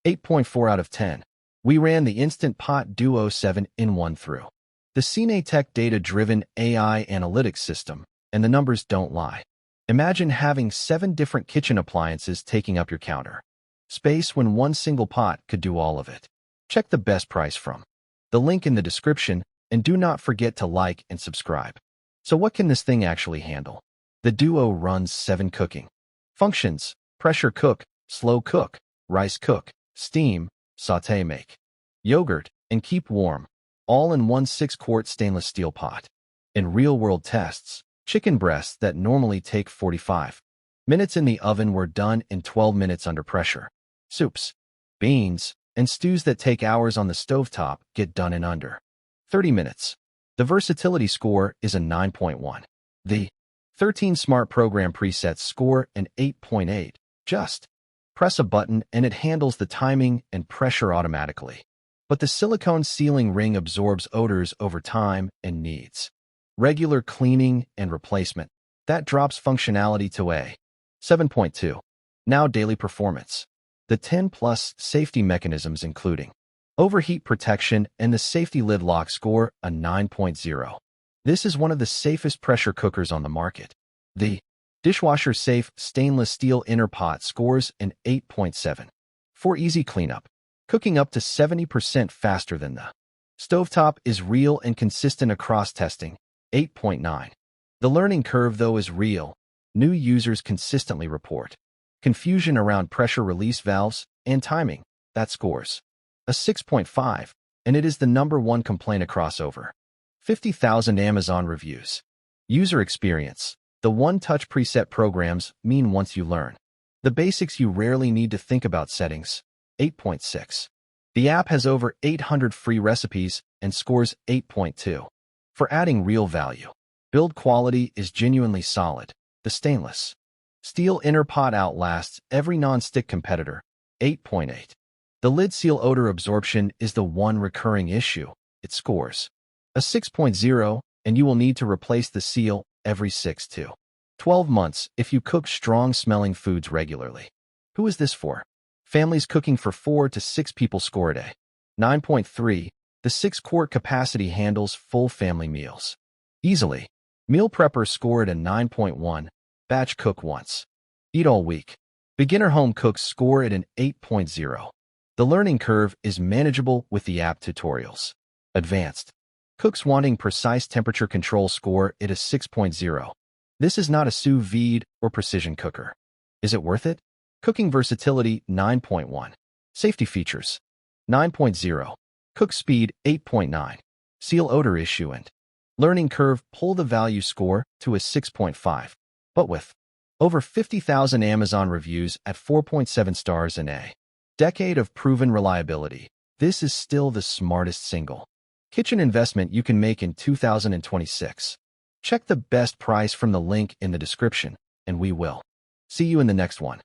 8.4 out of 10. We ran the Instant Pot Duo 7-in-1 through the CineTech Data-Driven AI Analytics system, and the numbers don't lie. Imagine having 7 different kitchen appliances taking up your counter space when one single pot could do all of it. Check the best price from the link in the description, and do not forget to like and subscribe. So what can this thing actually handle? The Duo runs 7 cooking functions: pressure cook, slow cook, rice cook, steam, sauté, make yogurt, and keep warm, all in one 6-quart stainless steel pot. In real-world tests, chicken breasts that normally take 45 minutes in the oven were done in 12 minutes under pressure. Soups, beans, and stews that take hours on the stovetop get done in under 30 minutes. The versatility score is a 9.1. The 13 Smart Program presets score an 8.8. Just press a button and it handles the timing and pressure automatically. But the silicone sealing ring absorbs odors over time and needs regular cleaning and replacement. That drops functionality to a 7.2. Now daily performance. The 10+ safety mechanisms including overheat protection and the safety lid lock score a 9.0. This is one of the safest pressure cookers on the market. The dishwasher safe stainless steel inner pot scores an 8.7. For easy cleanup, cooking up to 70% faster than the stovetop is real and consistent across testing, 8.9. The learning curve, though, is real. New users consistently report confusion around pressure release valves and timing. That scores a 6.5, and it is the #1 complaint across over 50,000 Amazon reviews. User experience. The one-touch preset programs mean once you learn the basics, you rarely need to think about settings, 8.6. The app has over 800 free recipes and scores 8.2. For adding real value, build quality is genuinely solid. The stainless steel inner pot outlasts every non-stick competitor, 8.8. The lid seal odor absorption is the one recurring issue. It scores a 6.0, and you will need to replace the seal every 6 to 12 months if you cook strong-smelling foods regularly. Who is this for? Families cooking for 4 to 6 people score it a 9.3. The 6-quart capacity handles full family meals easily. Meal preppers score it a 9.1. Batch cook once, eat all week. Beginner home cooks score it an 8.0. The learning curve is manageable with the app tutorials. Advanced cooks wanting precise temperature control score it a 6.0. This is not a sous vide or precision cooker. Is it worth it? Cooking versatility, 9.1. Safety features, 9.0. Cook speed, 8.9. Seal odor issue and learning curve pull the value score to a 6.5. But with over 50,000 Amazon reviews at 4.7 stars and a decade of proven reliability, this is still the smartest single kitchen investment you can make in 2026. Check the best price from the link in the description, and we will see you in the next one.